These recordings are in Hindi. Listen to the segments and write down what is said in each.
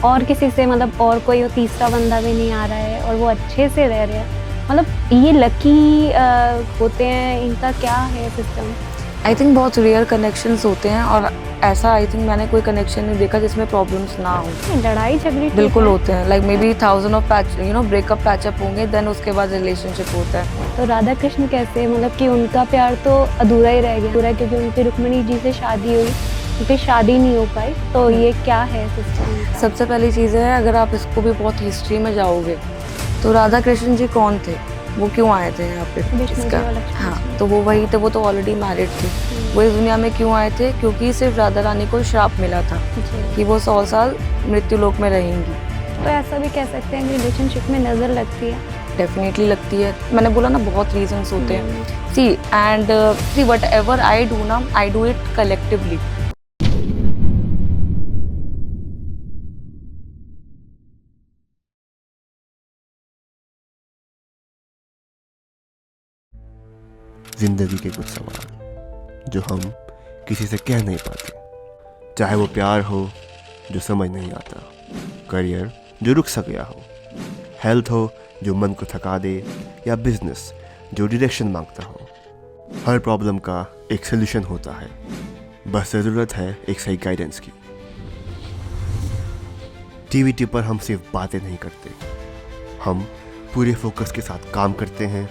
और किसी से मतलब और कोई वो तीसरा बंदा भी नहीं आ रहा है और वो अच्छे से रह रहे हैं। मतलब ये लकी होते हैं, इनका क्या है सिस्टम? आई थिंक बहुत रेयर कनेक्शंस होते हैं और ऐसा आई थिंक मैंने कोई कनेक्शन नहीं देखा जिसमें प्रॉब्लम्स ना हो। लड़ाई झगड़े बिल्कुल होते हैं, like may be 1000 of breakup patchup होंगे, देन उसके बाद रिलेशनशिप होता है। तो राधा कृष्ण कैसे, मतलब कि उनका प्यार तो अधूरा ही रह गया, अधूरा क्योंकि उनकी रुक्मिणी जी से शादी हुई, क्योंकि शादी नहीं हो पाई। तो ये क्या है सिस्टम? सबसे पहली चीज़ है, अगर आप इसको भी बहुत हिस्ट्री में जाओगे तो राधा कृष्ण जी कौन थे, वो क्यों आए थे यहाँ पे? विष्णु जी इसका और लक्ष्मण हाँ, जी। तो वो वही थे, वो तो ऑलरेडी मैरिड थे। वो इस दुनिया में क्यों आए थे? क्योंकि सिर्फ राधा रानी को श्राप मिला था जी। कि वो 100 साल मृत्यु लोक में रहेंगी। तो ऐसा भी कह सकते हैं कि रिलेशनशिप में नजर लगती है। डेफिनेटली लगती है, मैंने बोला ना बहुत रीजंस होते हैं। See and see whatever I do ना, आई डू इट कलेक्टिवली। जिंदगी के कुछ सवाल जो हम किसी से कह नहीं पाते, चाहे वो प्यार हो जो समझ नहीं आता, करियर जो रुक सा गया हो, हेल्थ हो जो मन को थका दे, या बिजनेस जो डायरेक्शन मांगता हो। हर प्रॉब्लम का एक सोल्यूशन होता है, बस ज़रूरत है एक सही गाइडेंस की। टीवीटी पर हम सिर्फ बातें नहीं करते, हम पूरे फोकस के साथ काम करते हैं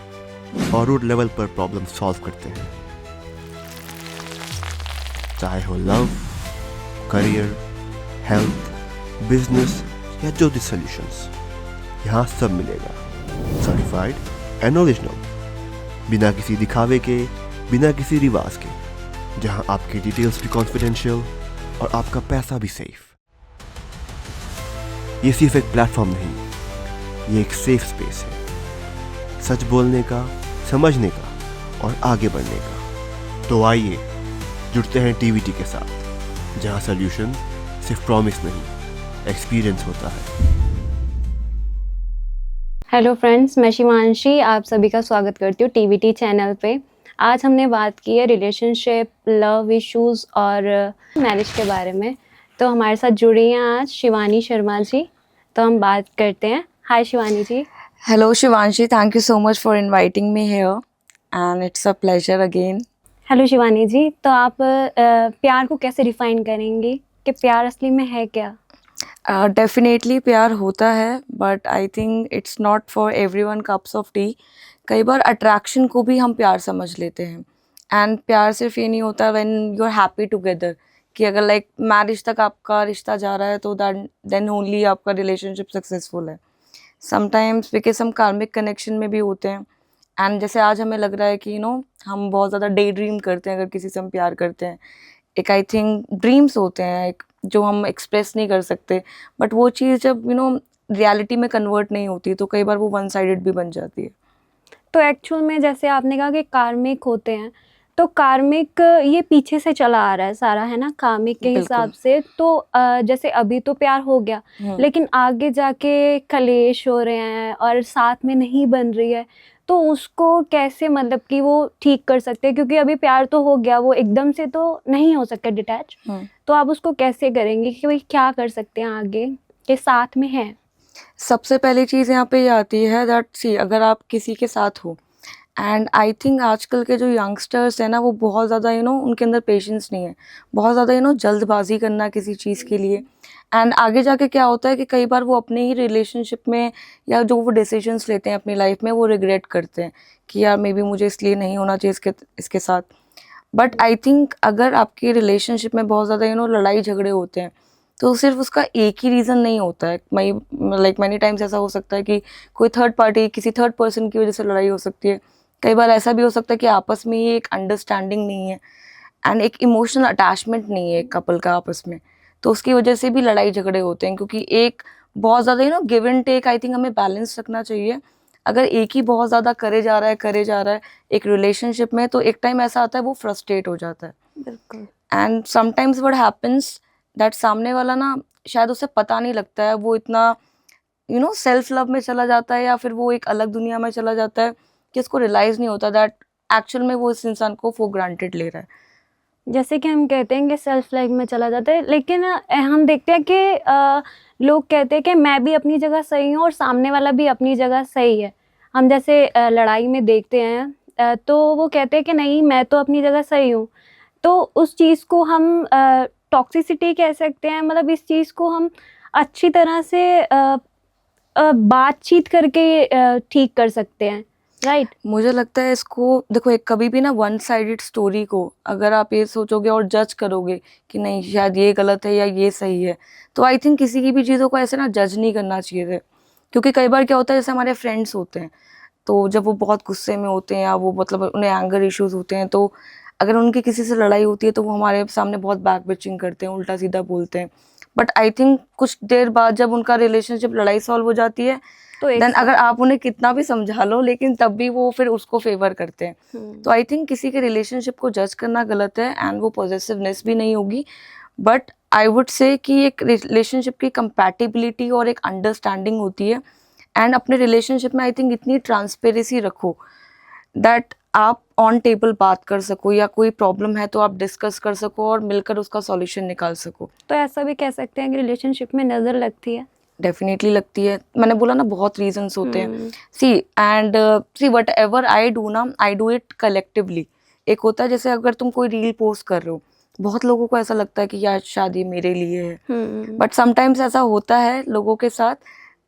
और रूट लेवल पर प्रॉब्लम सॉल्व करते हैं। चाहे हो लव, करियर, हेल्थ, बिजनेस या जो भी सॉल्यूशंस, यहाँ सब मिलेगा। सर्टिफाइड एंड ओरिजिनल, बिना किसी दिखावे के, बिना किसी रिवाज के, जहाँ आपकी डिटेल्स भी कॉन्फिडेंशियल और आपका पैसा भी सेफ। ये सिर्फ एक प्लेटफॉर्म नहीं, ये एक सेफ स्पेस है, सच बोलने का, समझने का और आगे बढ़ने का। तो आइए जुड़ते हैं टीवीटी के साथ, जहां सॉल्यूशन सिर्फ प्रॉमिस नहीं, एक्सपीरियंस होता है। हेलो फ्रेंड्स, मैं शिवांशी आप सभी का स्वागत करती हूँ टीवीटी चैनल पे। आज हमने बात की है रिलेशनशिप, लव इश्यूज़ और मैरिज के बारे में। तो हमारे साथ जुड़ी हैं आज शिवानी शर्मा जी। तो हम बात करते हैं। Hi Shivani ji. Hello Shivanshi, thank you so much for inviting me here and it's a pleasure again. Hello Shivani ji, तो आप प्यार को कैसे डिफाइन करेंगी कि प्यार असली में है क्या? डेफिनेटली प्यार होता है, but I think it's not for everyone cups of T. कई बार अट्रैक्शन को भी हम प्यार समझ लेते हैं, एंड प्यार सिर्फ ये नहीं होता when you are happy together, कि अगर लाइक मैरिज तक आपका रिश्ता जा रहा है तो देन ओनली आपका रिलेशनशिप सक्सेसफुल है। समटाइम्स बिकॉज हम कार्मिक कनेक्शन में भी होते हैं, एंड जैसे आज हमें लग रहा है कि हम बहुत ज़्यादा डे ड्रीम करते हैं अगर किसी से हम प्यार करते हैं। एक आई थिंक ड्रीम्स होते हैं एक, जो हम एक्सप्रेस नहीं कर सकते, बट वो चीज़ जब रियलिटी में कन्वर्ट नहीं होती तो कई बार वो वन साइडेड भी बन जाती है। तो एक्चुअल में जैसे आपने कहा कि कार्मिक होते हैं, तो कार्मिक ये पीछे से चला आ रहा है सारा, है ना, कार्मिक के हिसाब से। तो जैसे अभी तो प्यार हो गया, लेकिन आगे जाके कलेश हो रहे हैं और साथ में नहीं बन रही है, तो उसको कैसे मतलब कि वो ठीक कर सकते हैं? क्योंकि अभी प्यार तो हो गया, वो एकदम से तो नहीं हो सकता डिटैच। तो आप उसको कैसे करेंगे कि भाई क्या कर सकते हैं आगे के साथ में है? सबसे पहली चीज़ यहाँ पे ये आती है दैट सी, अगर आप किसी के साथ हो, एंड आई थिंक आजकल के जो यंगस्टर्स हैं ना, वो बहुत ज़्यादा उनके अंदर पेशेंस नहीं है, बहुत ज़्यादा जल्दबाजी करना किसी चीज़ के लिए, एंड आगे जाके क्या होता है कि कई बार वो अपने ही रिलेशनशिप में या जो वो डिसीजंस लेते हैं अपनी लाइफ में वो रिग्रेट करते हैं कि यार मे बी मुझे इसलिए नहीं होना चाहिए इसके साथ। बट आई थिंक अगर आपके रिलेशनशिप में बहुत ज़्यादा लड़ाई झगड़े होते हैं तो सिर्फ उसका एक ही रीज़न नहीं होता है। मैनी टाइम्स ऐसा हो सकता है कि कोई थर्ड पार्टी, किसी थर्ड पर्सन की वजह से लड़ाई हो सकती है। कई बार ऐसा भी हो सकता है कि आपस में ही एक अंडरस्टैंडिंग नहीं है एंड एक इमोशनल अटैचमेंट नहीं है कपल का आपस में, तो उसकी वजह से भी लड़ाई झगड़े होते हैं। क्योंकि एक बहुत ज़्यादा give and take, I think हमें बैलेंस रखना चाहिए। अगर एक ही बहुत ज़्यादा करे जा रहा है एक रिलेशनशिप में, तो एक टाइम ऐसा आता है वो फ्रस्ट्रेट हो जाता है। बिल्कुल। And sometimes what happens that सामने वाला ना, शायद उसे पता नहीं लगता है, वो इतना सेल्फ लव में चला जाता है या फिर वो एक अलग दुनिया में चला जाता है कि उसको रियलाइज़ नहीं होता दैट एक्चुअल में वो इस इंसान को फॉर ग्रांटेड ले रहा है। जैसे कि हम कहते हैं कि सेल्फ लाइफ में चला जाता है, लेकिन हम देखते हैं कि लोग कहते हैं कि मैं भी अपनी जगह सही हूँ और सामने वाला भी अपनी जगह सही है। हम जैसे लड़ाई में देखते हैं तो वो कहते हैं कि नहीं मैं तो अपनी जगह सही हूँ। तो उस चीज़ को हम टॉक्सिसिटी कह सकते हैं, मतलब इस चीज़ को हम अच्छी तरह से बातचीत करके ठीक कर सकते हैं, राइट? मुझे लगता है इसको देखो, एक कभी भी ना वन साइडेड स्टोरी को अगर आप ये सोचोगे और जज करोगे कि नहीं शायद ये गलत है या ये सही है, तो आई थिंक किसी की भी चीज़ों को ऐसे ना जज नहीं करना चाहिए थे। क्योंकि कई बार क्या होता है, जैसे हमारे फ्रेंड्स होते हैं तो जब वो बहुत गुस्से में होते हैं या वो मतलब उन्हें एंगर इश्यूज होते हैं, तो अगर उनकी किसी से लड़ाई होती है तो वो हमारे सामने बहुत बैक बिचिंग करते हैं, उल्टा सीधा बोलते हैं। बट आई थिंक कुछ देर बाद जब उनका रिलेशनशिप लड़ाई सॉल्व हो जाती है, तो एक देन अगर आप उन्हें कितना भी समझा लो लेकिन तब भी वो फिर उसको फेवर करते हैं। तो आई थिंक किसी के रिलेशनशिप को जज करना गलत है एंड वो पॉजिटिवनेस भी नहीं होगी। बट आई वुड से कि एक रिलेशनशिप की कंपैटिबिलिटी और एक अंडरस्टैंडिंग होती है। एंड अपने रिलेशनशिप में आई थिंक इतनी ट्रांसपेरेंसी रखो दैट आप ऑन टेबल बात कर सको, या कोई प्रॉब्लम है तो आप डिस्कस कर सको और मिलकर उसका सॉल्यूशन निकाल सको। तो ऐसा भी कह सकते हैं कि रिलेशनशिप में नज़र लगती है। डेफिनेटली लगती है, मैंने बोला ना बहुत रीजंस होते हैं। See and see whatever I do ना, आई डू इट कलेक्टिवली। एक होता है जैसे अगर तुम कोई रील पोस्ट कर रहे हो, बहुत लोगों को ऐसा लगता है कि यार शायद ये मेरे लिए है, बट समटाइम्स ऐसा होता है लोगों के साथ।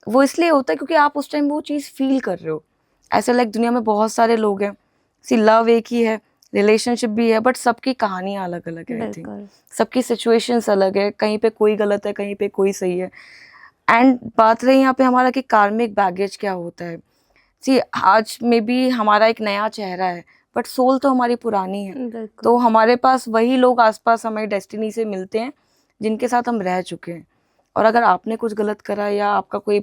वो इसलिए होता है क्योंकि आप उस टाइम वो चीज़ फील कर रहे हो। ऐसे लाइक दुनिया में बहुत सारे लोग हैं, सी लव एक ही है, रिलेशनशिप भी है, बट सबकी कहानियाँ अलग अलग है। आई थिंक बिल्कुल। सबकी सिचुएशंस अलग है, कहीं पे कोई गलत है, कहीं पे कोई सही है। एंड बात रही यहाँ पे हमारा कि कार्मिक बैगेज क्या होता है। सी आज में भी हमारा एक नया चेहरा है, बट सोल तो हमारी पुरानी है। बिल्कुल। तो हमारे पास वही लोग आसपास हमारी डेस्टिनी से मिलते हैं जिनके साथ हम रह चुके हैं। और अगर आपने कुछ गलत करा या आपका कोई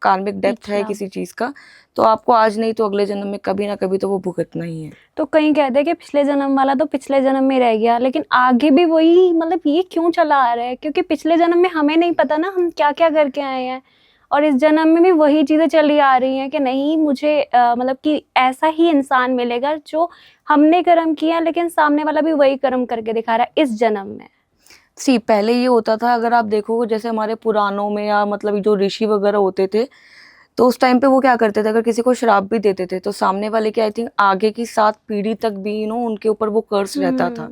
कार्मिक डेप्थ है पिछला। किसी चीज़ का, तो आपको आज नहीं तो अगले जन्म में कभी ना कभी तो वो भुगतना ही है। तो कहीं कहते हैं कि पिछले जन्म वाला तो पिछले जन्म में रह गया, लेकिन आगे भी वही, मतलब ये क्यों चला आ रहा है? क्योंकि पिछले जन्म में हमें नहीं पता ना हम क्या क्या करके आए हैं, और इस जन्म में भी वही चीज़ें चली आ रही हैं कि नहीं मुझे मतलब कि ऐसा ही इंसान मिलेगा जो हमने कर्म किया, लेकिन सामने वाला भी वही कर्म करके दिखा रहा है इस जन्म में। सी पहले ये होता था, अगर आप देखो जैसे हमारे पुराणों में या मतलब जो ऋषि वगैरह होते थे, तो उस टाइम पे वो क्या करते थे, अगर किसी को श्राप भी देते थे तो सामने वाले की आई थिंक आगे की 7 पीढ़ी तक भी उनके ऊपर वो कर्स रहता था।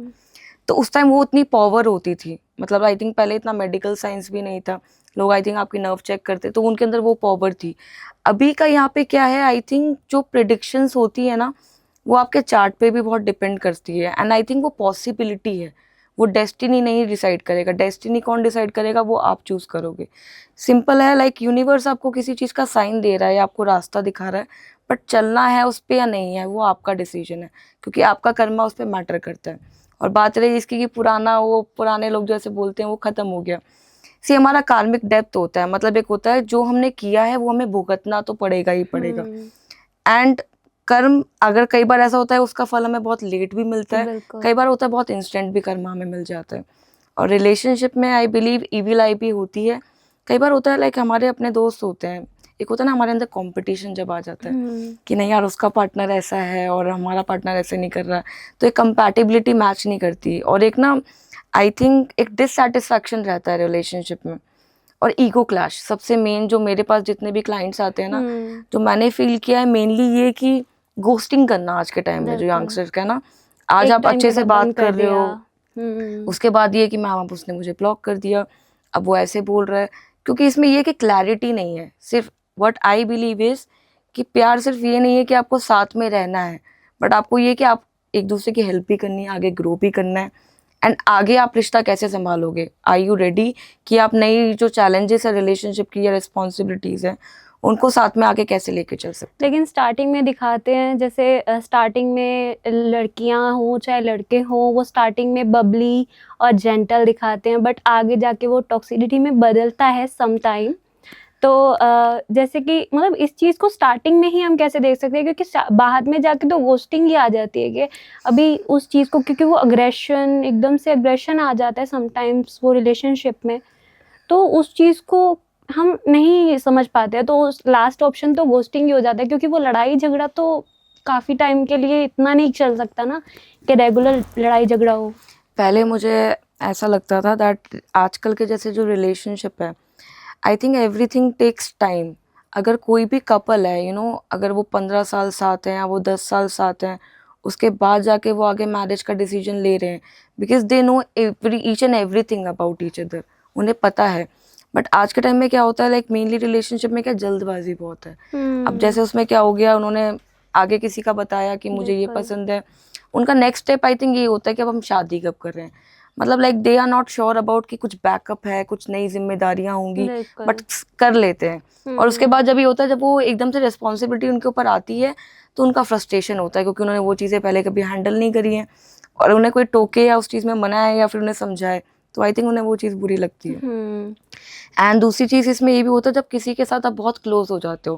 तो उस टाइम वो उतनी पावर होती थी, मतलब आई थिंक पहले इतना मेडिकल साइंस भी नहीं था, लोग आई थिंक आपकी नर्व चेक करते, तो उनके अंदर वो पावर थी। अभी का यहाँ पे क्या है, आई थिंक जो प्रिडिक्शंस होती है ना, वो आपके चार्ट पे भी बहुत डिपेंड करती है। एंड आई थिंक वो पॉसिबिलिटी है, वो डेस्टिनी नहीं डिसाइड करेगा। डेस्टिनी कौन डिसाइड करेगा, वो आप चूज करोगे। सिंपल है, लाइक यूनिवर्स आपको किसी चीज़ का साइन दे रहा है या आपको रास्ता दिखा रहा है, बट चलना है उस पर या नहीं है वो आपका डिसीजन है, क्योंकि आपका कर्मा उस पर मैटर करता है। और बात रही इसकी कि पुराना, वो पुराने लोग जैसे बोलते हैं वो खत्म हो गया। सी हमारा कार्मिक डेप्थ होता है, मतलब एक होता है जो हमने किया है वो हमें भुगतना तो पड़ेगा ही पड़ेगा। एंड कर्म अगर कई बार ऐसा होता है उसका फल हमें बहुत लेट भी मिलता है, बिल्कुल। कई बार होता है बहुत इंस्टेंट भी कर्म हमें मिल जाता है। और रिलेशनशिप में आई बिलीव इविल आई भी होती है। कई बार होता है लाइक हमारे अपने दोस्त होते हैं, एक होता है ना हमारे अंदर कंपटीशन जब आ जाता है कि नहीं यार उसका पार्टनर ऐसा है और हमारा पार्टनर ऐसे नहीं कर रहा, तो एक कंपैटिबिलिटी मैच नहीं करती, और एक ना आई थिंक एक डिससैटिस्फैक्शन रहता है रिलेशनशिप में। और ईगो क्लैश सबसे मेन, जो मेरे पास जितने भी क्लाइंट्स आते हैं ना, जो मैंने फील किया है मेनली ये कि घोस्टिंग करना आज के टाइम में जो यंगस्टर्स का है ना, आज आप अच्छे से बात कर रहे हो, उसके बाद ये कि मैम अब उसने मुझे ब्लॉक कर दिया, अब वो ऐसे बोल रहा है। क्योंकि इसमें ये कि क्लैरिटी नहीं है। सिर्फ व्हाट आई बिलीव इज कि प्यार सिर्फ ये नहीं है कि आपको साथ में रहना है, बट आपको ये कि आप एक दूसरे की हेल्प भी करनी है, आगे ग्रो भी करना है। एंड आगे आप रिश्ता कैसे संभालोगे, आर यू रेडी कि आप नई जो चैलेंजेस है रिलेशनशिप की या रिस्पॉन्सिबिलिटीज़ है उनको साथ में आगे कैसे लेके चल सकते। लेकिन स्टार्टिंग में दिखाते हैं जैसे स्टार्टिंग में लड़कियां हों चाहे लड़के हों, वो स्टार्टिंग में बबली और जेंटल दिखाते हैं, बट आगे जाके वो टॉक्सिसिटी में बदलता है सम टाइम। तो जैसे कि मतलब इस चीज़ को स्टार्टिंग में ही हम कैसे देख सकते हैं, क्योंकि बाद में जाके तो घोस्टिंग ही आ जाती है कि अभी उस चीज़ को, क्योंकि वो अग्रेशन, एकदम से अग्रेशन आ जाता है समटाइम्स वो रिलेशनशिप में, तो उस चीज़ को हम नहीं समझ पाते हैं, तो लास्ट ऑप्शन तो घोस्टिंग ही हो जाता है, क्योंकि वो लड़ाई झगड़ा तो काफ़ी टाइम के लिए इतना नहीं चल सकता ना कि रेगुलर लड़ाई झगड़ा हो। पहले मुझे ऐसा लगता था दैट आजकल के जैसे जो रिलेशनशिप है, I think everything takes time. अगर कोई भी कपल है अगर वो 15 साल साथ हैं या वो 10 साल साथ हैं, उसके बाद जाके वो आगे मैरिज का डिसीजन ले रहे हैं, because they know each and everything about each other, उन्हें पता है। बट आज के टाइम में क्या होता है, लाइक मेनली रिलेशनशिप में क्या जल्दबाजी बहुत है। अब जैसे उसमें क्या हो गया, उन्होंने आगे किसी का बताया कि मुझे ये बिल्कुल। पसंद है, उनका नेक्स्ट स्टेप आई थिंक ये होता है कि अब हम शादी कब कर रहे हैं। मतलब like they are not sure about कि कुछ बैकअप है, कुछ नई जिम्मेदारियां होंगी, बिल्कुल। बट कर लेते हैं। और उसके बाद जब ये होता है, जब वो एकदम से रिस्पॉन्सिबिलिटी उनके ऊपर आती है, तो उनका फ्रस्ट्रेशन होता है, क्योंकि उन्होंने वो चीज़ें पहले कभी हैंडल नहीं करी हैं, और उन्हें कोई टोके या उस चीज़ में मनाए या फिर उन्हें समझाए, तो आई थिंक उन्हें वो चीज़ बुरी लगती है। एंड दूसरी चीज़ इसमें ये भी होता है, जब किसी के साथ आप बहुत क्लोज हो जाते हो,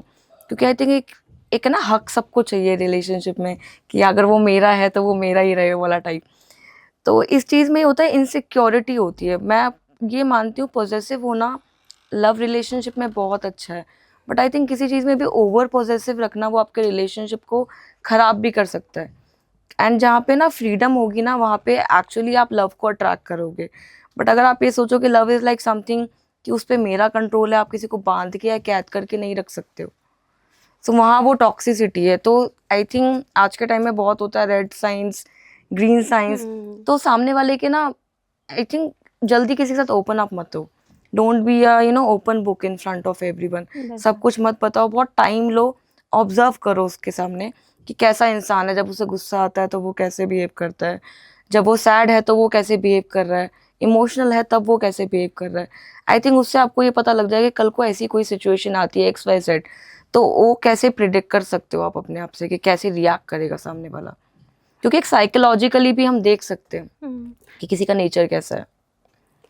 क्योंकि आई थिंक एक एक ना हक सबको चाहिए रिलेशनशिप में, कि अगर वो मेरा है तो वो मेरा ही रहे वाला टाइप। तो इस चीज़ में होता है, इनसिक्योरिटी होती है। मैं ये मानती हूँ पॉजेसिव होना लव रिलेशनशिप में बहुत अच्छा है, बट आई थिंक किसी चीज़ में भी ओवर पॉजेसिव रखना वो आपके रिलेशनशिप को ख़राब भी कर सकता है। एंड जहाँ पे ना फ्रीडम होगी ना, वहाँ पे एक्चुअली आप लव को अट्रैक्ट करोगे। बट अगर आप ये सोचो कि लव इज़ लाइक समथिंग कि उस पर मेरा कंट्रोल है, आप किसी को बांध के या कैद करके नहीं रख सकते हो, सो वहाँ वो टॉक्सिसिटी है। तो आई थिंक आज के टाइम में बहुत होता है रेड साइंस, ग्रीन साइंस। तो सामने वाले के ना आई थिंक जल्दी किसी के साथ ओपन अप मत हो। Don't be open book in front of everyone. सब कुछ मत बताओ, बहुत टाइम लो, ऑब्जर्व करो उसके सामने कि कैसा इंसान है। जब उसे गुस्सा आता है तो वो कैसे बिहेव करता है, जब वो सैड है तो वो कैसे बिहेव कर रहा है, इमोशनल है तब वो कैसे बिहेव कर रहा है। आई थिंक उससे आपको ये पता लग जाएगा कि कल को ऐसी कोई सिचुएशन आती है XYZ, तो वो कैसे प्रिडिक्ट कर सकते हो आप अपने आप से कि कैसे रिएक्ट करेगा सामने वाला, क्योंकि एक साइकोलॉजिकली भी हम देख सकते हैं कि किसी का नेचर कैसा है।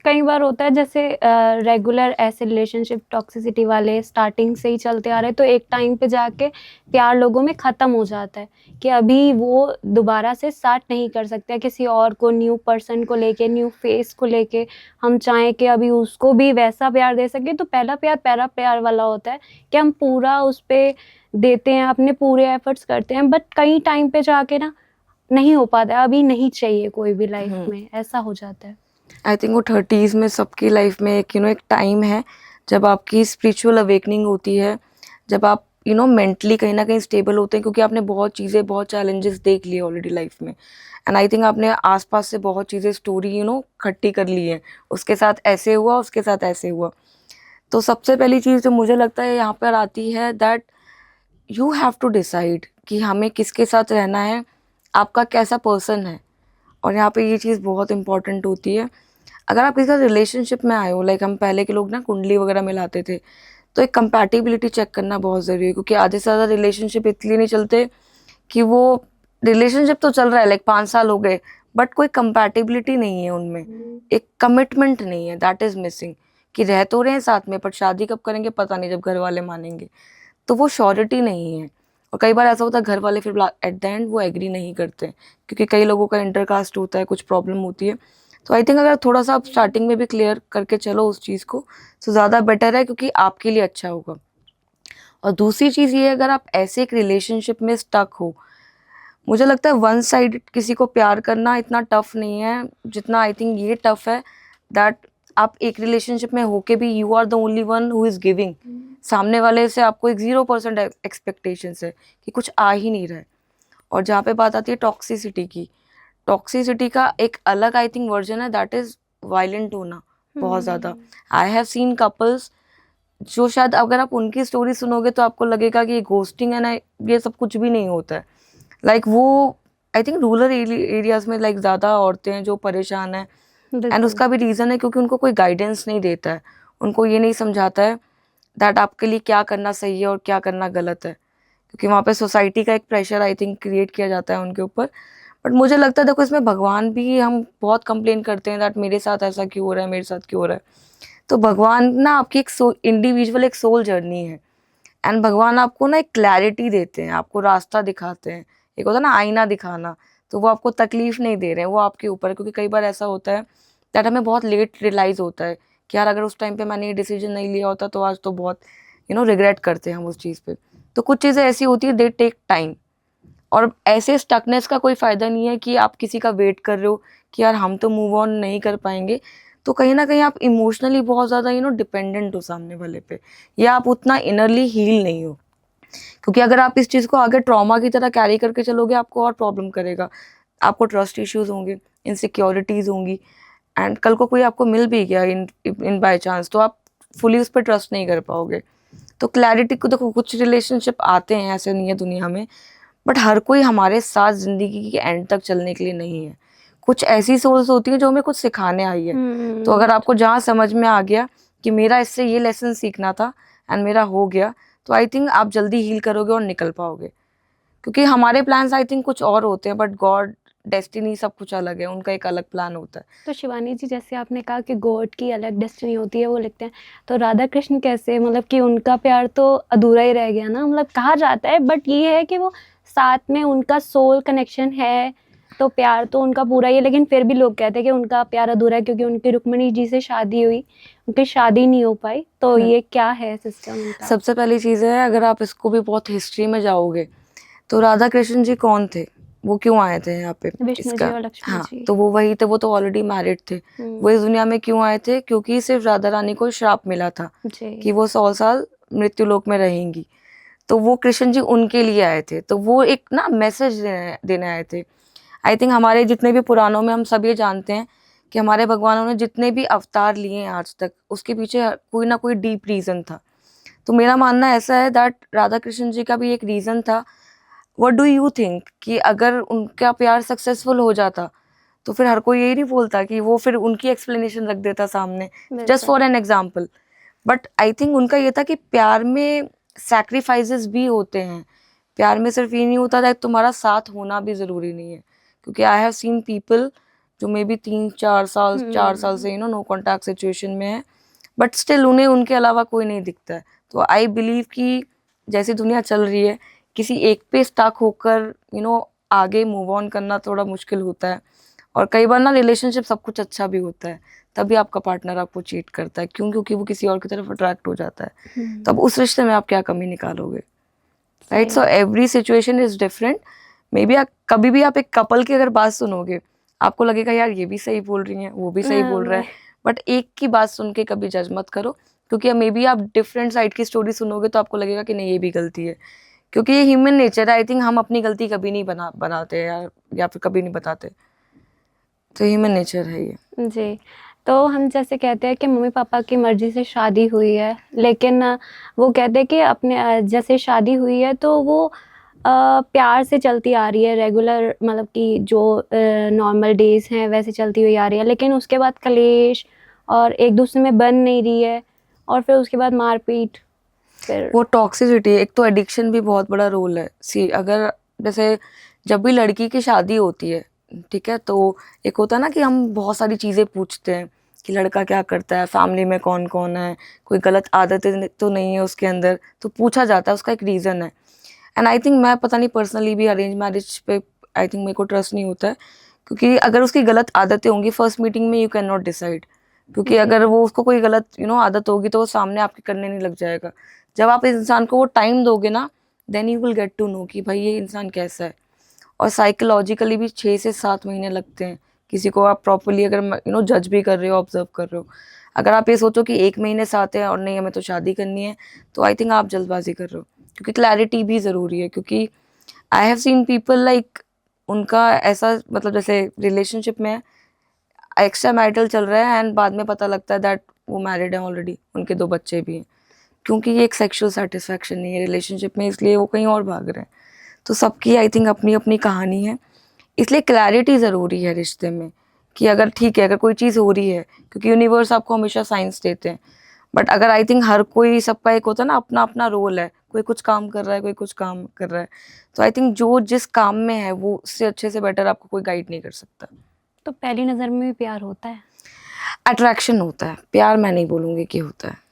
कई बार होता है जैसे रेगुलर ऐसे रिलेशनशिप टॉक्सिसिटी वाले स्टार्टिंग से ही चलते आ रहे हैं, तो एक टाइम पे जाके प्यार लोगों में ख़त्म हो जाता है कि अभी वो दोबारा से स्टार्ट नहीं कर सकते किसी और को, न्यू पर्सन को लेके, न्यू फेस को लेके। हम चाहें कि अभी उसको भी वैसा प्यार दे सके, तो पहला प्यार वाला होता है कि हम पूरा उस पर देते हैं, अपने पूरे एफर्ट्स करते हैं, बट कई टाइम पे जाके ना नहीं हो पाता है, अभी नहीं चाहिए कोई भी लाइफ में, ऐसा हो जाता है। आई थिंक वो 30s में सबकी लाइफ में एक एक टाइम है जब आपकी स्पिरिचुअल अवेकनिंग होती है, जब आप मेंटली कहीं ना कहीं स्टेबल होते हैं, क्योंकि आपने बहुत चीज़ें, बहुत चैलेंजेस देख लिए ऑलरेडी लाइफ में। एंड आई थिंक आपने आसपास से बहुत चीज़ें, स्टोरी खट्टी कर ली है, उसके साथ ऐसे हुआ, उसके साथ ऐसे हुआ। तो सबसे पहली चीज़ जो मुझे लगता है यहाँ पर आती है, that you have to decide कि हमें किसके साथ रहना है, आपका कैसा पर्सन है। और यहाँ पे ये चीज़ बहुत इंपॉर्टेंट होती है। अगर आप किसी रिलेशनशिप में आए हो, लाइक हम पहले के लोग ना कुंडली वगैरह मिलाते थे, तो एक कंपैटिबिलिटी चेक करना बहुत ज़रूरी है, क्योंकि आधे से ज़्यादा रिलेशनशिप इसलिए नहीं चलते कि वो रिलेशनशिप तो चल रहा है, लाइक 5 साल हो गए, बट कोई कंपैटिबिलिटी नहीं है उनमें, एक कमिटमेंट नहीं है, दैट इज़ मिसिंग। कि रह तो रहे हैं साथ में, पर शादी कब करेंगे पता नहीं, जब घर वाले मानेंगे, तो वो श्योरिटी नहीं है। और कई बार ऐसा होता है घर वाले फिर एट द एंड वो एग्री नहीं करते, क्योंकि कई लोगों का इंटरकास्ट होता है, कुछ प्रॉब्लम होती है। तो आई थिंक अगर थोड़ा सा आप स्टार्टिंग में भी क्लियर करके चलो उस चीज़ को, तो ज़्यादा बेटर है, क्योंकि आपके लिए अच्छा होगा। और दूसरी चीज़ ये है, अगर आप ऐसे एक रिलेशनशिप में स्टक हो, मुझे लगता है वन साइड किसी को प्यार करना इतना टफ नहीं है जितना आई थिंक ये टफ है, दैट आप एक रिलेशनशिप में होके भी you are the only one who is giving. सामने वाले से आपको एक 0% एक्सपेक्टेशंस है कि कुछ आ ही नहीं रहा है। और जहाँ पे बात आती है टॉक्सिसिटी की, टॉक्सिसिटी का एक अलग आई थिंक वर्जन है, दैट इज़ वायलेंट होना बहुत ज़्यादा। आई हैव सीन कपल्स जो शायद अगर आप उनकी स्टोरी सुनोगे तो आपको लगेगा कि घोस्टिंग है ना, ये सब कुछ भी नहीं होता है। लाइक वो आई थिंक रूरल एरियाज़ में लाइक ज़्यादा औरतें हैं जो परेशान हैं, एंड उसका भी रीज़न है क्योंकि उनको कोई गाइडेंस नहीं देता है, उनको ये नहीं समझाता है दैट आपके लिए क्या करना सही है और क्या करना गलत है, क्योंकि वहाँ पे सोसाइटी का एक प्रेशर आई थिंक क्रिएट किया जाता है उनके ऊपर। बट मुझे लगता है देखो, इसमें भगवान भी, हम बहुत कंप्लेन करते हैं दैट मेरे साथ ऐसा क्यों हो रहा है, मेरे साथ क्यों हो रहा है। तो भगवान ना आपकी एक इंडिविजुअल एक सोल जर्नी है, एंड भगवान आपको ना एक क्लैरिटी देते हैं, आपको रास्ता दिखाते हैं। एक होता है ना आईना दिखाना, तो वो आपको तकलीफ नहीं दे रहे हैं, वो आपके ऊपर है। क्योंकि कई बार ऐसा होता है दैट हमें बहुत लेट रियलाइज़ होता है कि यार अगर उस टाइम पे मैंने ये डिसीजन नहीं लिया होता तो आज तो बहुत रिग्रेट करते हैं हम उस चीज़ पे। तो कुछ चीज़ें ऐसी होती है, दे टेक टाइम। और ऐसे स्टकनेस का कोई फ़ायदा नहीं है कि आप किसी का वेट कर रहे हो कि यार हम तो मूव ऑन नहीं कर पाएंगे। तो कहीं ना कहीं आप इमोशनली बहुत ज़्यादा डिपेंडेंट हो सामने वाले पे, या आप उतना इनरली हील नहीं हो। क्योंकि अगर आप इस चीज़ को आगे ट्रॉमा की तरह कैरी करके चलोगे, आपको और प्रॉब्लम करेगा, आपको ट्रस्ट इश्यूज होंगे, इनसिक्योरिटीज़ होंगी, एंड कल को कोई आपको मिल भी गया इन बाय चांस, तो आप फुली उस पर ट्रस्ट नहीं कर पाओगे। तो क्लैरिटी को देखो, कुछ रिलेशनशिप आते हैं, ऐसे नहीं है दुनिया में, बट हर कोई हमारे साथ ज़िंदगी के एंड तक चलने के लिए नहीं है। कुछ ऐसी सोल्स होती है जो हमें कुछ सिखाने आई है। तो अगर आपको जहाँ समझ में आ गया कि मेरा इससे ये लेसन सीखना था एंड मेरा हो गया, तो आई थिंक आप जल्दी हील करोगे और निकल पाओगे। क्योंकि हमारे प्लान्स आई थिंक कुछ और होते हैं, बट गॉड, डेस्टिनी सब कुछ अलग है, उनका एक अलग प्लान होता है। तो शिवानी जी, जैसे आपने कहा कि गॉड की अलग डेस्टिनी होती है, वो लिखते हैं, तो राधा कृष्ण कैसे, मतलब कि उनका प्यार तो अधूरा ही रह गया ना, मतलब कहा जाता है, बट ये है कि वो साथ में उनका सोल कनेक्शन है, तो प्यार तो उनका पूरा ही है, लेकिन फिर भी लोग कहते हैं कि उनका प्यार अधूरा है क्योंकि उनकी रुक्मिणी जी से शादी हुई, उनकी शादी नहीं हो पाई। तो ये क्या है सिस्टम उनका? सबसे पहली चीज़ है, अगर आप इसको भी बहुत हिस्ट्री में जाओगे, तो राधा कृष्ण जी कौन थे, वो क्यों आए थे यहाँ पे? विष्णु जी और लक्ष्मण हाँ, जी। तो वो वही थे, वो तो ऑलरेडी मैरिड थे। वो इस दुनिया में क्यों आए थे? क्योंकि सिर्फ राधा रानी को श्राप मिला था जी। कि वो 100 साल मृत्यु लोक में रहेंगी, तो वो कृष्ण जी उनके लिए आए थे। तो वो एक ना मैसेज देने आए थे। आई थिंक हमारे जितने भी पुराणों में हम सब ये जानते हैं कि हमारे भगवानों ने जितने भी अवतार लिए हैं आज तक, उसके पीछे कोई ना कोई डीप रीजन था। तो मेरा मानना ऐसा है दैट राधा कृष्ण जी का भी एक रीजन था। व्हाट डू यू थिंक कि अगर उनका प्यार सक्सेसफुल हो जाता, तो फिर हर कोई यही नहीं बोलता कि वो फिर उनकी एक्सप्लेनेशन रख देता सामने, just for an example. But I think उनका ये था कि प्यार में सैक्रिफाइसेस भी होते हैं। प्यार में सिर्फ ये नहीं होता था तुम्हारा साथ होना भी ज़रूरी नहीं है। क्योंकि आई हैव सीन पीपल जो मे बी 3-4 साल से नो कॉन्टैक्ट सिचुएशन में है, बट स्टिल उन्हें उनके अलावा कोई नहीं दिखता है। तो आई बिलीव कि जैसी दुनिया चल रही है, किसी एक पे स्टक होकर आगे मूव ऑन करना थोड़ा मुश्किल होता है। और कई बार ना रिलेशनशिप सब कुछ अच्छा भी होता है, तभी आपका पार्टनर आपको चीट करता है। क्यों? क्योंकि वो किसी और की तरफ अट्रैक्ट हो जाता है। तब उस रिश्ते में आप क्या कमी निकालोगे? Right. So every situation is different. May be कभी भी आप एक कपल की अगर बात सुनोगे, आपको लगेगा यार ये भी सही बोल रही है, वो भी सही बोल रहा है, बट एक की बात सुन के कभी जज मत करो। क्योंकि मे बी आप डिफरेंट साइड की स्टोरी सुनोगे तो आपको लगेगा कि नहीं ये भी गलती है। क्योंकि ये ह्यूमन नेचर है। आई थिंक हम अपनी गलती कभी नहीं बनाते या फिर कभी नहीं बताते। तो ह्यूमन नेचर है ये। जी। तो हम जैसे कहते हैं कि मम्मी पापा की मर्जी से शादी हुई है, लेकिन वो कहते हैं कि अपने जैसे शादी हुई है तो वो प्यार से चलती आ रही है, रेगुलर, मतलब कि जो नॉर्मल डेज हैं वैसे चलती हुई आ रही है, लेकिन उसके बाद कलेश और एक दूसरे में बन नहीं रही है, और फिर उसके बाद मारपीट, फिर वो टॉक्सिसिटी, एक तो एडिक्शन भी बहुत बड़ा रोल है। सी अगर जैसे जब भी लड़की की शादी होती है, ठीक है, तो एक होता है ना कि हम बहुत सारी चीज़ें पूछते हैं कि लड़का क्या करता है, फैमिली में कौन कौन है, कोई गलत आदतें तो नहीं है उसके अंदर, तो पूछा जाता है, उसका एक रीज़न है। एंड आई थिंक मैं पता नहीं पर्सनली भी अरेंज मैरिज पे आई थिंक मेरे को ट्रस्ट नहीं होता है। क्योंकि अगर उसकी गलत आदतें होंगी फर्स्ट मीटिंग में, यू कैन नॉट डिसाइड। क्योंकि अगर वो उसको कोई गलत आदत होगी तो वो सामने आपके करने नहीं लग जाएगा। जब आप इस इंसान को वो टाइम दोगे ना, then you will get to know कि भाई ये इंसान कैसा है। और साइकोलॉजिकली भी 6 से 7 महीने लगते हैं किसी को आप प्रॉपरली अगर जज भी कर रहे हो, ऑब्जर्व कर रहे हो। अगर आप ये सोचो कि 1 महीने से आते हैं और नहीं हमें तो शादी करनी है, तो आई थिंक आप जल्दबाजी कर रहे हो। क्योंकि क्लैरिटी भी ज़रूरी है। क्योंकि I have seen people like उनका ऐसा, मतलब जैसे रिलेशनशिप में एक्स्ट्रा मैरिटल चल रहा है एंड बाद में पता लगता है दैट वो मैरिड है ऑलरेडी, उनके 2 बच्चे भी हैं। क्योंकि ये एक सेक्सुअल सेटिस्फैक्शन नहीं है रिलेशनशिप में, इसलिए वो कहीं और भाग रहे हैं। तो सबकी आई थिंक अपनी अपनी कहानी है। इसलिए क्लैरिटी ज़रूरी है रिश्ते में कि अगर ठीक है, अगर कोई चीज़ हो रही है, क्योंकि यूनिवर्स आपको हमेशा साइंस देते हैं। बट अगर आई थिंक हर कोई, सबका एक होता है ना अपना अपना रोल है, कोई कुछ काम कर रहा है, कोई कुछ काम कर रहा है, तो आई थिंक जो जिस काम में है वो उससे अच्छे से बेटर आपको कोई गाइड नहीं कर सकता। तो पहली नज़र में भी प्यार होता है? अट्रैक्शन होता है, प्यार मैं नहीं बोलूँगी कि होता है।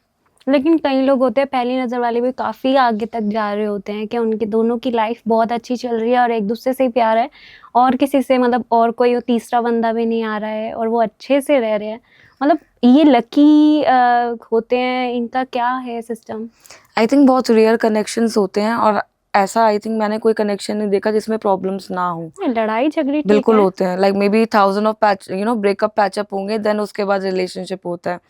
लेकिन कई लोग होते हैं पहली नज़र वाले भी काफ़ी आगे तक जा रहे होते हैं कि उनके दोनों की लाइफ बहुत अच्छी चल रही है और एक दूसरे से ही प्यार है, और किसी से, मतलब और कोई तीसरा बंदा भी नहीं आ रहा है और वो अच्छे से रह रहे हैं। मतलब ये लकी होते हैं, इनका क्या है सिस्टम? आई थिंक बहुत रेयर कनेक्शंस होते हैं। और ऐसा आई थिंक मैंने कोई कनेक्शन नहीं देखा जिसमें प्रॉब्लम्स ना हो। लड़ाई झगड़े ठीक बिल्कुल है, होते हैं, like may be thousand of patch breakup patchup होंगे, देन उसके बाद रिलेशनशिप होता है।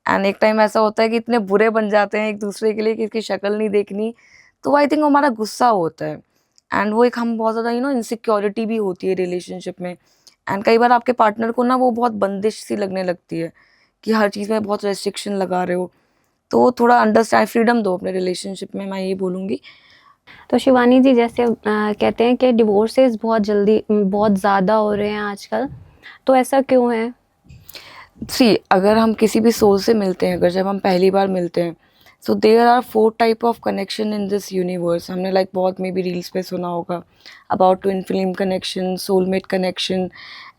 एंड एक टाइम ऐसा होता है कि इतने बुरे बन जाते हैं एक दूसरे के लिए कि इसकी शक्ल नहीं देखनी, तो आई थिंक हमारा गुस्सा होता है। एंड वो एक हम बहुत ज़्यादा इनसिक्योरिटी भी होती है रिलेशनशिप में। एंड कई बार आपके पार्टनर को ना वो बहुत बंदिश सी लगने लगती है कि हर चीज़ में बहुत रेस्ट्रिक्शन लगा रहे हो, तो थोड़ा अंडरस्टैंड, फ्रीडम दो अपने रिलेशनशिप में, मैं ये बोलूँगी। तो शिवानी जी जैसे कहते हैं कि डिवोर्सेस बहुत ज़्यादा हो रहे हैं आजकल, तो ऐसा क्यों है? अगर हम किसी भी सोल से मिलते हैं, अगर जब हम पहली बार मिलते हैं, so there are 4 type of connection in this universe. हमने लाइक बहुत मे बी रील्स पे सुना होगा about twin flame connection, soulmate connection,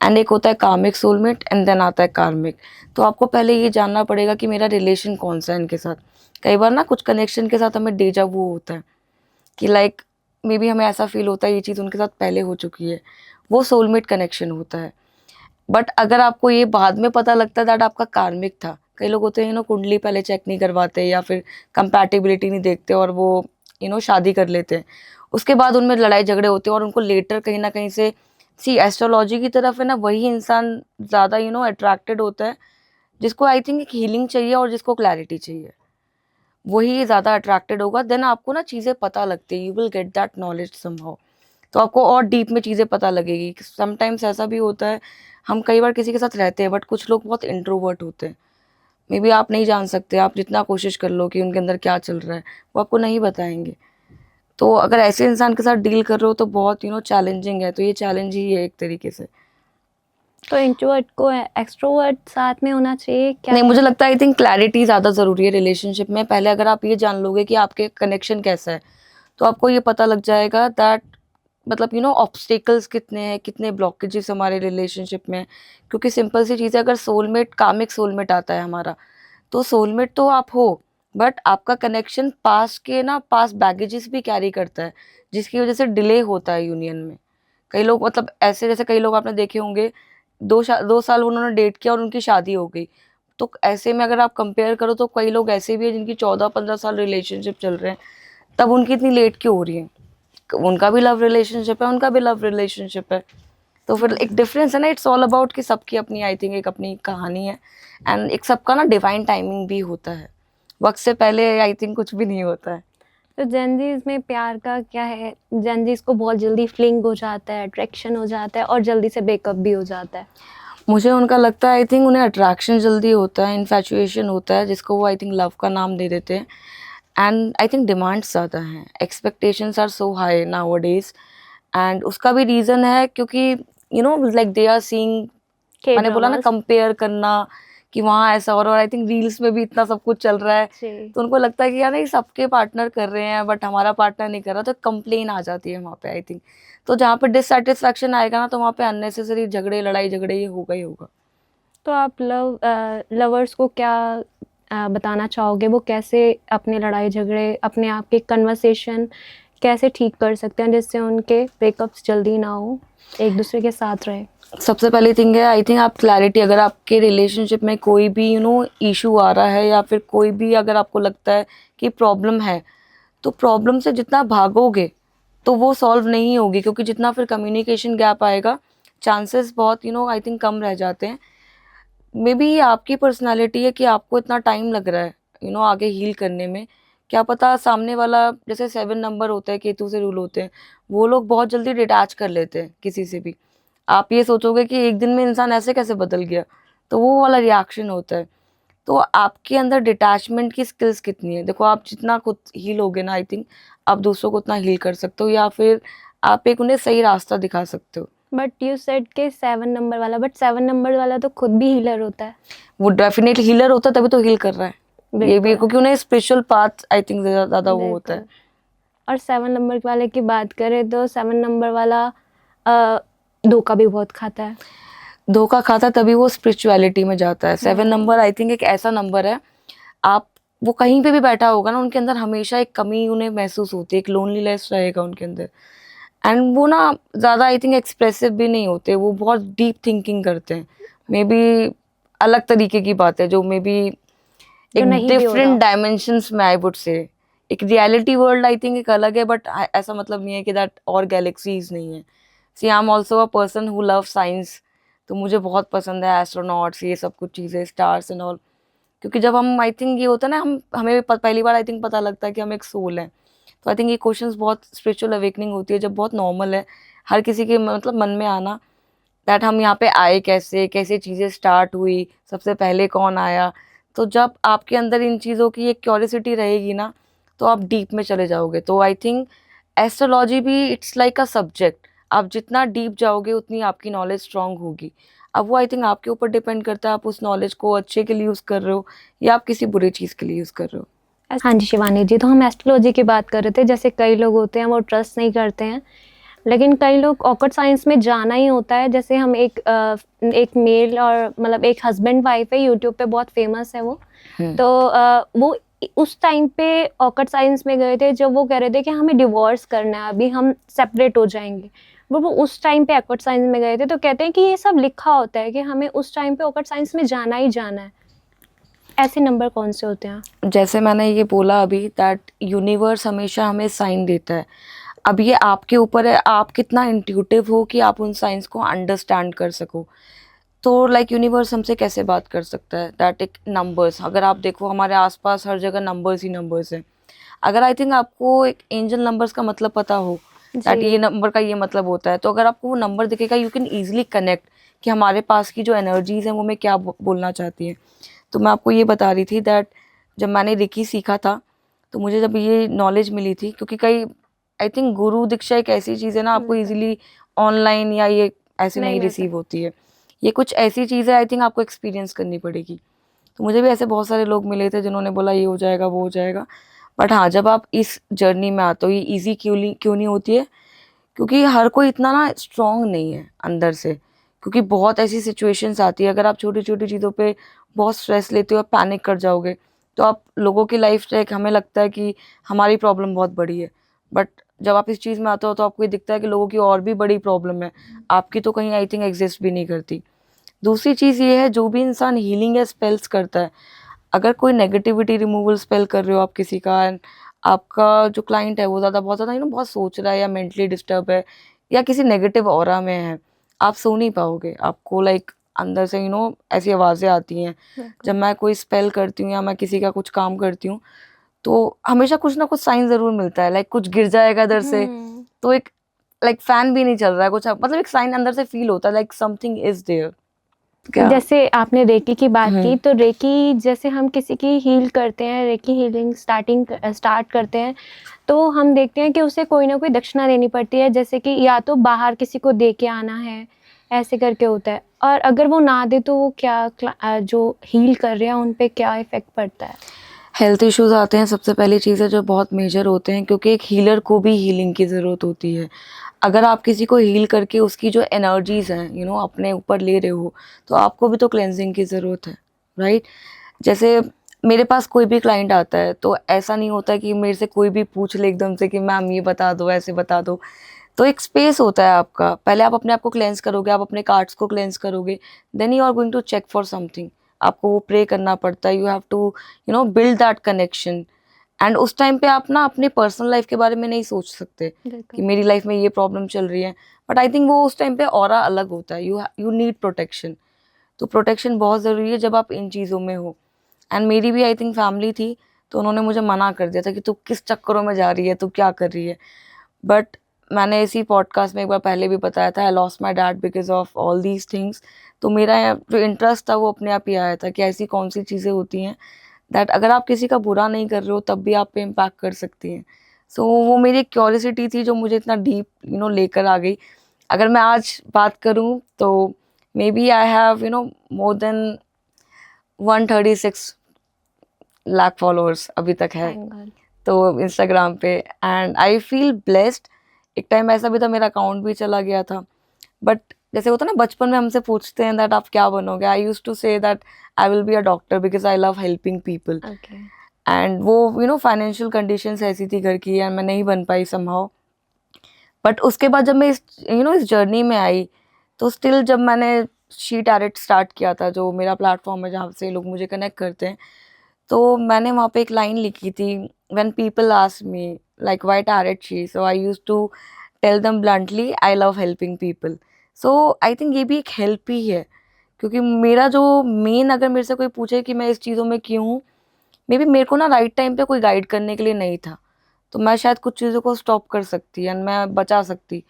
and एक होता है कार्मिक सोलमेट, एंड देन आता है कार्मिक। तो आपको पहले ये जानना पड़ेगा कि मेरा रिलेशन कौन सा है इनके साथ। कई बार ना कुछ कनेक्शन के साथ हमें डेजा वू होता है कि लाइक मे बी हमें ऐसा फील होता है ये चीज़ उनके साथ पहले हो चुकी है, वो सोलमेट कनेक्शन होता है। बट अगर आपको ये बाद में पता लगता है दैट आपका कार्मिक था, कई लोग होते हैं कुंडली पहले चेक नहीं करवाते या फिर कंपैटिबिलिटी नहीं देखते और वो शादी कर लेते हैं, उसके बाद उनमें लड़ाई झगड़े होते हैं और उनको लेटर कहीं ना कहीं से एस्ट्रोलॉजी की तरफ है ना, वही इंसान ज़्यादा अट्रैक्टेड होता है जिसको आई थिंक एक हीलिंग चाहिए और जिसको क्लैरिटी चाहिए, वही ज़्यादा अट्रैक्टेड होगा। देन आपको ना चीज़ें पता लगती है, you will get that knowledge somehow, तो आपको और डीप में चीज़ें पता लगेगी। समटाइम्स ऐसा भी होता है, हम कई बार किसी के साथ रहते हैं बट कुछ लोग बहुत इंट्रोवर्ट होते हैं, मे बी आप नहीं जान सकते, आप जितना कोशिश कर लो कि उनके अंदर क्या चल रहा है वो आपको नहीं बताएंगे। तो अगर ऐसे इंसान के साथ डील कर रहे हो तो बहुत चैलेंजिंग है, तो ये चैलेंज ही है एक तरीके से। तो इंट्रोवर्ट को एक्सट्रोवर्ट साथ में होना चाहिए क्या? नहीं, मुझे लगता है आई थिंक क्लैरिटी ज़्यादा ज़रूरी है रिलेशनशिप में। पहले अगर आप ये जान लोगे कि आपके कनेक्शन कैसा है, तो आपको ये पता लग जाएगा दैट मतलब ऑब्स्टेकल्स कितने हैं, कितने ब्लॉकेजेस हमारे रिलेशनशिप में। क्योंकि सिंपल सी चीज़ है, अगर सोलमेट कार्मिक सोलमेट आता है हमारा, तो सोलमेट तो आप हो, बट आपका कनेक्शन पास बैगेजेस भी कैरी करता है, जिसकी वजह से डिले होता है यूनियन में। कई लोग मतलब ऐसे, जैसे कई लोग आपने देखे होंगे 2 साल उन्होंने डेट किया और उनकी शादी हो गई, तो ऐसे में अगर आप कंपेयर करो तो कई लोग ऐसे भी हैं जिनकी 14-15 साल रिलेशनशिप चल रहे हैं, तब उनकी इतनी लेट क्यों हो रही है? उनका भी लव रिलेशनशिप है, उनका भी लव रिलेशनशिप है, तो फिर एक डिफरेंस है ना। इट्स ऑल अबाउट कि सबकी अपनी आई थिंक एक अपनी कहानी है, एंड एक सबका ना डिवाइन टाइमिंग भी होता है, वक्त से पहले आई थिंक कुछ भी नहीं होता है। तो जेनजीज में प्यार का क्या है? जेनजीज को बहुत जल्दी फ्लिंग हो जाता है, अट्रैक्शन हो जाता है और जल्दी से ब्रेकअप भी हो जाता है। मुझे उनका लगता है आई थिंक उन्हें अट्रैक्शन जल्दी होता है, इन्फैचुएशन होता है, जिसको वो आई थिंक लव का नाम दे देते हैं। एंड आई थिंक डिमांड्स ज़्यादा हैं, expectations are so high nowadays, and उसका भी रीज़न है क्योंकि लाइक दे आर सीइंग, मैंने बोला ना कंपेयर करना कि वहाँ ऐसा और आई थिंक रील्स में भी इतना सब कुछ चल रहा है, तो उनको लगता है कि यार ये सबके पार्टनर कर रहे हैं बट हमारा पार्टनर नहीं कर रहा, तो कंप्लेन आ जाती है वहाँ पे आई थिंक। तो जहाँ पे डिससेटिस्फैक्शन आएगा ना, तो वहाँ पे अननेसेसरी झगड़े, लड़ाई झगड़े ये होगा ही होगा। तो आप लवर्स को क्या बताना चाहोगे? वो कैसे अपने लड़ाई झगड़े, अपने आप के कन्वर्सेशन कैसे ठीक कर सकते हैं जिससे उनके ब्रेकअप्स जल्दी ना हो, एक दूसरे के साथ रहे? सबसे पहली थिंग है आई थिंक आप क्लैरिटी, अगर आपके रिलेशनशिप में कोई भी इशू आ रहा है या फिर कोई भी अगर आपको लगता है कि प्रॉब्लम है, तो प्रॉब्लम से जितना भागोगे तो वो सॉल्व नहीं होगी, क्योंकि जितना फिर कम्युनिकेशन गैप आएगा, चांसेस बहुत आई थिंक कम रह जाते हैं। मे बी ये आपकी पर्सनालिटी है कि आपको इतना टाइम लग रहा है आगे हील करने में। क्या पता सामने वाला, जैसे 7 नंबर होते हैं, केतु से रूल होते हैं, वो लोग बहुत जल्दी डिटैच कर लेते हैं किसी से भी। आप ये सोचोगे कि एक दिन में इंसान ऐसे कैसे बदल गया, तो वो वाला रिएक्शन होता है। तो आपके अंदर डिटैचमेंट की स्किल्स कितनी है, देखो आप जितना खुद हील होगे ना, आई थिंक आप दूसरों को उतना हील कर सकते हो, या फिर आप एक उन्हें सही रास्ता दिखा सकते हो। बट यू सेड के 7 नंबर वाला, बट 7 नंबर वाला तो खुद भी हीलर होता है। वो डेफिनेटली हीलर होता है, तभी तो हील कर रहा है। ये भी बिल्कुल। क्योंकि उन्हें स्पिरिचुअल पाथ आई थिंक ज़्यादा वो होता है। और 7 नंबर वाले की बात करें तो 7 नंबर वाला धोखा भी बहुत खाता है। धोखा खाता है तभी वो स्पिरिचुअलिटी में जाता है। 7 नंबर आई थिंक एक ऐसा नंबर है, आप वो कहीं पे भी बैठा होगा ना, उनके अंदर हमेशा एक कमी उन्हें महसूस होती है, एक लोनलीनेस रहेगा उनके अंदर। एंड वो ना ज़्यादा आई थिंक एक्सप्रेसिव भी नहीं होते, वो बहुत डीप थिंकिंग करते हैं। मे बी अलग तरीके की बात है जो मे बी एक नहीं भी हो रहा। डिफरेंट डायमेंशंस में आई वुड से, एक रियलिटी वर्ल्ड आई थिंक एक अलग है, बट ऐसा मतलब नहीं है कि दैट और गैलेक्सीज नहीं है. See I am also a person who love science. तो मुझे बहुत पसंद है एस्ट्रोनॉट्स, ये सब कुछ चीज़ें, स्टार्स एंड ऑल. क्योंकि जब हम आई थिंक ये होता है ना, हमें पहली बार आई थिंक पता लगता है कि हम एक सोल हैं. तो आई थिंक ये क्वेश्चंस बहुत स्पिरिचुअल अवेकनिंग होती है, जब बहुत नॉर्मल है हर किसी के मतलब मन में आना, दैट हम यहाँ पे आए कैसे, कैसे चीज़ें स्टार्ट हुई, सबसे पहले कौन आया. तो जब आपके अंदर इन चीज़ों की एक क्यूरियोसिटी रहेगी ना, तो आप डीप में चले जाओगे. तो आई थिंक एस्ट्रोलॉजी भी इट्स लाइक अ सब्जेक्ट. आप जितना डीप जाओगे उतनी आपकी नॉलेज स्ट्रांग होगी. अब वो आई थिंक आपके ऊपर डिपेंड करता है, आप उस नॉलेज को अच्छे के लिए यूज़ कर रहे हो या आप किसी बुरी चीज़ के लिए यूज़ कर रहे हो. हाँ जी शिवानी जी, तो हम एस्ट्रोलॉजी की बात कर रहे थे. जैसे कई लोग होते हैं वो ट्रस्ट नहीं करते हैं, लेकिन कई लोग ऑकल्ट साइंस में जाना ही होता है. जैसे हम एक मेल और मतलब एक हस्बैंड वाइफ है, यूट्यूब पे बहुत फेमस है वो. तो वो उस टाइम पे ऑकल्ट साइंस में गए थे जब वो कह रहे थे कि हमें डिवोर्स करना है, अभी हम सेपरेट हो जाएंगे. वो उस टाइम पे ऑकल्ट साइंस में गए थे, तो कहते हैं कि ये सब लिखा होता है कि हमें उस टाइम पे ऑकल्ट साइंस में जाना ही जाना है. ऐसे नंबर कौन से होते हैं? जैसे मैंने ये बोला अभी, दैट यूनिवर्स हमेशा हमें साइन देता है. अब ये आपके ऊपर है, आप कितना इंट्यूटिव हो कि आप उन साइंस को अंडरस्टैंड कर सको. तो लाइक यूनिवर्स हमसे कैसे बात कर सकता है, दैट एक नंबर्स. अगर आप देखो हमारे आसपास हर जगह नंबर्स ही नंबर्स हैं. अगर आई थिंक आपको एक एंजल नंबर्स का मतलब पता हो, दैट ये नंबर का ये मतलब होता है, तो अगर आपको वो नंबर दिखेगा यू कैन ईजिली कनेक्ट कि हमारे पास की जो एनर्जीज हैं वो हमें क्या बोलना चाहती है. तो मैं आपको ये बता रही थी दैट जब मैंने रेकी सीखा था, तो मुझे जब ये नॉलेज मिली थी, क्योंकि कई आई थिंक गुरु दीक्षा एक ऐसी चीज़ है ना, आपको इजीली ऑनलाइन या ये ऐसे नहीं रिसीव होती है. ये कुछ ऐसी चीज़ है आई थिंक आपको एक्सपीरियंस करनी पड़ेगी. तो मुझे भी ऐसे बहुत सारे लोग मिले थे जिन्होंने बोला ये हो जाएगा वो हो जाएगा. बट हाँ, जब आप इस जर्नी में आते हो, ये ईजी क्यों नहीं होती है, क्योंकि हर कोई इतना ना स्ट्रॉन्ग नहीं है अंदर से. क्योंकि बहुत ऐसी सिचुएशंस आती है, अगर आप छोटी छोटी चीज़ों पे बहुत स्ट्रेस लेते हो, पैनिक कर जाओगे, तो आप लोगों की लाइफ लाइक हमें लगता है कि हमारी प्रॉब्लम बहुत बड़ी है. बट जब आप इस चीज़ में आते हो तो आपको ये दिखता है कि लोगों की और भी बड़ी प्रॉब्लम है, आपकी तो कहीं आई थिंक एग्जिस्ट भी नहीं करती. दूसरी चीज़ ये है, जो भी इंसान हीलिंग या स्पेल्स करता है, अगर कोई नेगेटिविटी रिमूवल स्पेल कर रहे हो आप किसी का, एंड आपका जो क्लाइंट है वो बहुत ज़्यादा बहुत सोच रहा है या मेंटली डिस्टर्ब है या किसी नेगेटिव ऑरा में है, आप सो नहीं पाओगे. आपको लाइक अंदर से ऐसी आवाज़ें आती हैं. जब मैं कोई स्पेल करती हूँ या मैं किसी का कुछ काम करती हूँ, तो हमेशा कुछ ना कुछ साइन ज़रूर मिलता है, लाइक कुछ गिर जाएगा इधर से, तो एक लाइक फैन भी नहीं चल रहा है कुछ, मतलब एक साइन अंदर से फील होता है, लाइक समथिंग इज देयर. जैसे आपने रेकी की बात की, तो रेकी जैसे हम किसी की हील करते हैं, रेकी हीलिंग स्टार्ट करते हैं, तो हम देखते हैं कि उसे कोई ना कोई दक्षिणा देनी पड़ती है. जैसे कि या तो बाहर किसी को दे के आना है, ऐसे करके होता है. और अगर वो ना दे तो वो क्या जो हील कर रहे हैं उन पे क्या इफेक्ट पड़ता है? हेल्थ इश्यूज आते हैं सबसे पहली चीज़ है, जो बहुत मेजर होते हैं, क्योंकि एक हीलर को भी हीलिंग की ज़रूरत होती है. अगर आप किसी को हील करके उसकी जो एनर्जीज हैं अपने ऊपर ले रहे हो, तो आपको भी तो क्लेंजिंग की ज़रूरत है, राइट. जैसे मेरे पास कोई भी क्लाइंट आता है, तो ऐसा नहीं होता कि मेरे से कोई भी पूछ ले एकदम से कि मैम ये बता दो, ऐसे बता दो. तो एक स्पेस होता है आपका, पहले आप अपने आप को क्लेंस करोगे, आप अपने कार्ड्स को क्लेंस करोगे, then you are going to check for something. आपको वो प्रे करना पड़ता है, you have to build that connection. And उस टाइम पे आप ना अपने पर्सनल लाइफ के बारे में नहीं सोच सकते कि मेरी लाइफ में ये प्रॉब्लम चल रही है. बट आई थिंक वो उस टाइम पे ऑरा अलग होता है, यू नीड प्रोटेक्शन. तो प्रोटेक्शन बहुत ज़रूरी है जब आप इन चीज़ों में हो. एंड मेरी भी आई थिंक फैमिली थी, तो उन्होंने मुझे मना कर दिया था कि तू किस चक्करों में जा रही है, तू क्या कर रही है. बट मैंने इसी पॉडकास्ट में एक बार पहले भी बताया था, I lost my dad because of all these things. तो मेरा जो इंटरेस्ट था वो अपने आप ही आया था कि ऐसी कौन सी चीज़ें होती हैं दैट अगर आप किसी का बुरा नहीं कर रहे हो तब भी आप पे इम्पैक्ट कर सकती हैं. सो वो मेरी एक क्यूरियोसिटी थी जो मुझे इतना डीप लेकर आ गई. अगर मैं आज बात करूँ तो maybe I have more than 136 lakh followers अभी तक है तो इंस्टाग्राम पे. And I feel blessed. एक टाइम ऐसा भी था मेरा अकाउंट भी चला गया था. बट जैसे होता है ना, बचपन में हमसे पूछते हैं दैट आप क्या बनोगे, I used to say that I will be a doctor because I love helping people. And वो फाइनेंशियल कंडीशंस ऐसी थी घर की, एंड मैं नहीं बन पाई समहाउ. बट उसके बाद जब मैं इस जर्नी में आई, तो स्टिल जब मैंने शी टैरेट स्टार्ट किया था, जो मेरा प्लेटफॉर्म है जहाँ से लोग मुझे कनेक्ट करते हैं, तो मैंने वहाँ पे एक लाइन लिखी थी when people ask me like why tarot tree, so I used to tell them bluntly I love helping people. So I think ये भी एक हेल्प ही है, क्योंकि मेरा जो मेन, अगर मेरे से कोई पूछे कि मैं इस चीज़ों में क्यों हूँ, मे बी मेरे को ना राइट टाइम पे कोई गाइड करने के लिए नहीं था, तो मैं शायद कुछ चीज़ों को स्टॉप कर सकती एंड मैं बचा सकती,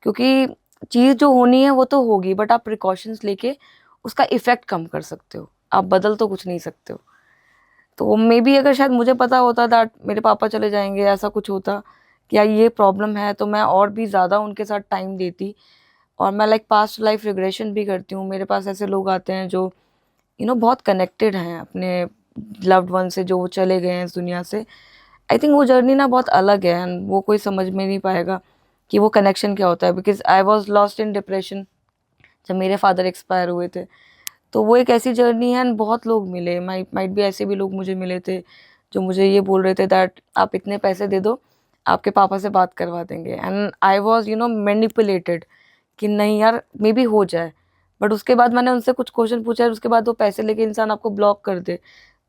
क्योंकि चीज़ जो होनी है वो तो होगी, बट आप प्रिकॉशंस लेके उसका इफ़ेक्ट कम कर सकते हो, आप बदल तो कुछ नहीं सकते हो। तो मे बी अगर शायद मुझे पता होता दैट मेरे पापा चले जाएंगे, ऐसा कुछ होता कि यार ये प्रॉब्लम है, तो मैं और भी ज़्यादा उनके साथ टाइम देती। और मैं लाइक पास्ट लाइफ रिग्रेशन भी करती हूँ, मेरे पास ऐसे लोग आते हैं जो बहुत कनेक्टेड हैं अपने लव्ड वन से, जो वो चले गए हैं इस दुनिया से। आई थिंक वो जर्नी ना बहुत अलग है एंड वो कोई समझ में नहीं पाएगा कि वो कनेक्शन क्या होता है, because I was lost in depression जब मेरे फादर एक्सपायर हुए थे। तो वो एक ऐसी जर्नी है एंड बहुत लोग मिले, माइट भी ऐसे भी लोग मुझे मिले थे जो मुझे ये बोल रहे थे दैट आप इतने पैसे दे दो, आपके पापा से बात करवा देंगे। एंड आई वॉज मैनिपुलेटेड कि नहीं यार मे बी हो जाए, बट उसके बाद मैंने उनसे कुछ क्वेश्चन पूछा, उसके बाद वो पैसे लेके इंसान आपको ब्लॉक कर दे,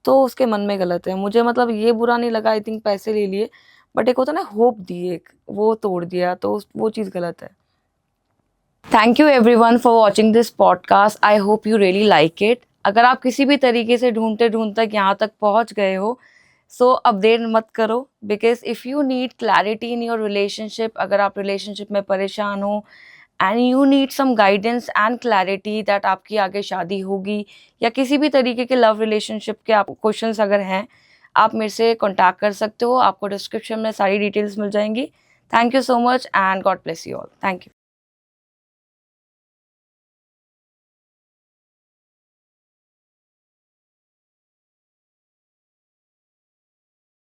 तो उसके मन में गलत है। मुझे मतलब ये बुरा नहीं लगा, आई थिंक पैसे ले लिए, बट एक होता ना होप दी, एक वो तोड़ दिया, तो वो चीज़ गलत है। Thank you everyone for watching this podcast, I hope you really like it. अगर आप किसी भी तरीके से ढूंढते ढूंढते यहाँ तक पहुँच गए हो, सो अब देर मत करो, because if you need clarity in your relationship, अगर आप रिलेशनशिप में परेशान हो and you need some guidance and clarity that आपकी आगे शादी होगी या किसी भी तरीके के लव रिलेशनशिप के आप क्वेश्चंस अगर हैं, आप मेरे से कॉन्टैक्ट कर सकते हो। आपको डिस्क्रिप्शन में सारी डिटेल्स मिल जाएंगी। Thank you so much and God bless you all. Thank you.